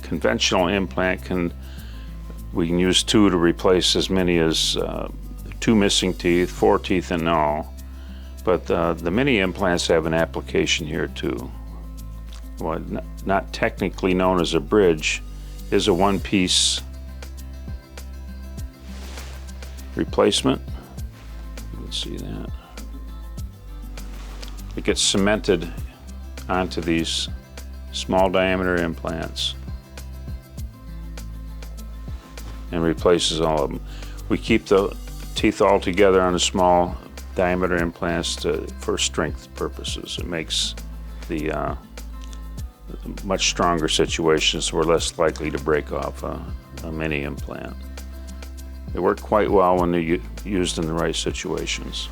conventional implant we can use 2 to replace as many as 2 missing teeth, 4 teeth in all. But the mini implants have an application here too. What not technically known as a bridge is a one-piece replacement. You can see that. It gets cemented onto these small diameter implants and replaces all of them. We keep the teeth all together on the small diameter implants for strength purposes. It makes the much stronger situations. We're less likely to break off a mini implant. They work quite well when they're used in the right situations.